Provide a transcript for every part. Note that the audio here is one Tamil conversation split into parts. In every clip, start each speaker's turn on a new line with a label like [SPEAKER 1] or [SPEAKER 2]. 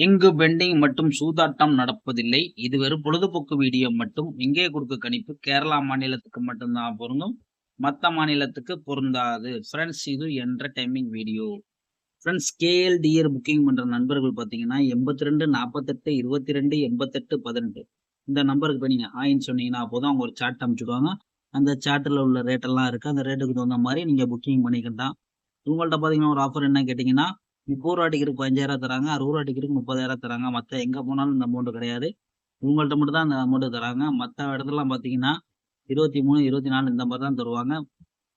[SPEAKER 1] இங்கு பெண்டிங் மற்றும் சூதாட்டம் நடப்பதில்லை. இது வெறும் பொழுதுபோக்கு வீடியோ மட்டும். இங்கே கொடுக்க கணிப்பு கேரளா மாநிலத்துக்கு மட்டும்தான் பொருந்தும். மற்ற மாநிலத்துக்கு பொருந்தாது. ஃப்ரெண்ட்ஸ், இது entertainment video. Friends, KLTR booking பண்ற நண்பர்கள் பார்த்தீங்கன்னா 82 48 22 88 18 இந்த நம்பருக்கு போய் நீங்க ஆயின்னு சொன்னீங்கன்னா போதும், அவங்க ஒரு சாட் அனுப்பிச்சுடுவாங்க. அந்த சாட்டில் உள்ள ரேட்டெல்லாம் இருக்கு. அந்த ரேட்டுக்கு தகுந்த மாதிரி நீங்க புக்கிங் பண்ணிக்கலாம். இவங்கள்ட்ட பார்த்தீங்கன்னா ஒரு ஆஃபர் என்ன கேட்டிங்கன்னா, 30 ரூபா டிக்கெட்டுக்கு 15,000 தராங்க, 60 ரூபா டிக்கெட்டுக்கு 30,000 தராங்க. மற்ற எங்கே போனாலும் இந்த அமௌண்ட் கிடையாது. இவங்கள்ட்ட மட்டும் தான் அந்த அமௌண்ட் தராங்க. மற்ற இடத்துலலாம் பார்த்தீங்கன்னா 23 24 இந்த மாதிரி தான் தருவாங்க.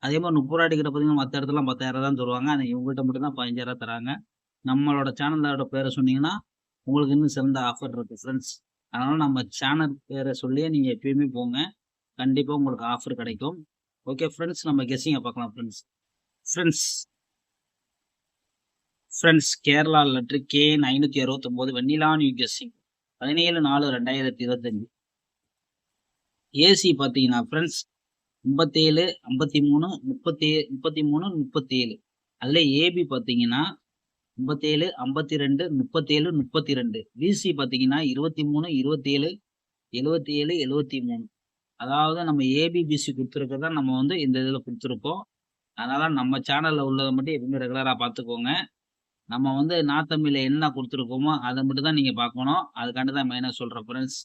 [SPEAKER 1] அதே மாதிரி 30 ரூபா டிக்கெட்டை பார்த்தீங்கன்னா மற்ற இடத்துல 10,000 தான் தருவாங்க. ஆனால் இவங்கள்ட்ட மட்டும் தான் 15,000 தராங்க. நம்மளோட சேனலோட பேரை சொன்னீங்கன்னா உங்களுக்கு இன்னும் சிறந்த ஆஃபர் இருக்கு ஃப்ரெண்ட்ஸ். அதனால நம்ம சேனல் பேரை சொல்லியே நீங்கள் எப்பயுமே போங்க. கண்டிப்பாக உங்களுக்கு ஆஃபர் கிடைக்கும். ஓகே ஃப்ரெண்ட்ஸ், நம்ம கெஸ்ஸிங்கை பார்க்கலாம் friends. Friends, Kerala letter KN 569 வெண்ணிலா நியூ ஜெர்சி 17/4/2025. ஏசி பார்த்தீங்கன்னா ஃப்ரெண்ட்ஸ் 57 53 33 37. அதில் ஏபி பார்த்தீங்கன்னா 57 52 37 32. பிசி பார்த்தீங்கன்னா 23 27 77 73. அதாவது நம்ம ஏபிபிசி கொடுத்துருக்கறத நம்ம வந்து இந்த இதில் கொடுத்துருக்கோம். அதனால நம்ம சேனலில் உள்ளதை மட்டும் எப்பவுமே ரெகுலராக பார்த்துக்கோங்க. நம்ம வந்து நாத்தமிழ என்ன கொடுத்துருக்கோமோ அதை மட்டும் தான் நீங்கள் பார்க்கணும். அதுக்காண்டி தான் மெயினாக சொல்கிறேன் ஃப்ரெண்ட்ஸ்.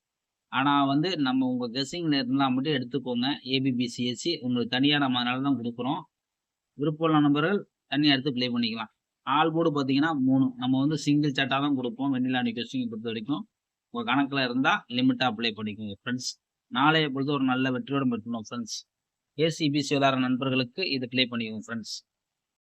[SPEAKER 1] ஆனால் வந்து நம்ம உங்கள் கெஸ்ஸிங் இருந்தால் மட்டும் எடுத்துக்கோங்க. ஏபிபிசிஎஸ்சி உங்களுக்கு தனியாக நம்ம அதனால தான் கொடுக்குறோம். விருப்பமுள்ள நம்பர்கள் தனியாக எடுத்து ப்ளே பண்ணிக்கலாம். ஆல் போர்டு பார்த்தீங்கன்னா 3. நம்ம வந்து சிங்கிள் சாட்டாக தான் கொடுப்போம். வெண்ணிலா நியூ கெஸ்ஸிங் பொறுத்த வரைக்கும் உங்கள் கணக்கில் இருந்தால் லிமிட்டாக அப்ளை பண்ணிக்கோங்க ஃப்ரெண்ட்ஸ். நாளைய பொழுது ஒரு நல்ல வெற்றியோடு பெற்றுணும் ஃப்ரெண்ட்ஸ். ஏசிபிசி விளையாடுற நண்பர்களுக்கு இது ப்ளே பண்ணிக்கோங்க ஃப்ரெண்ட்ஸ்.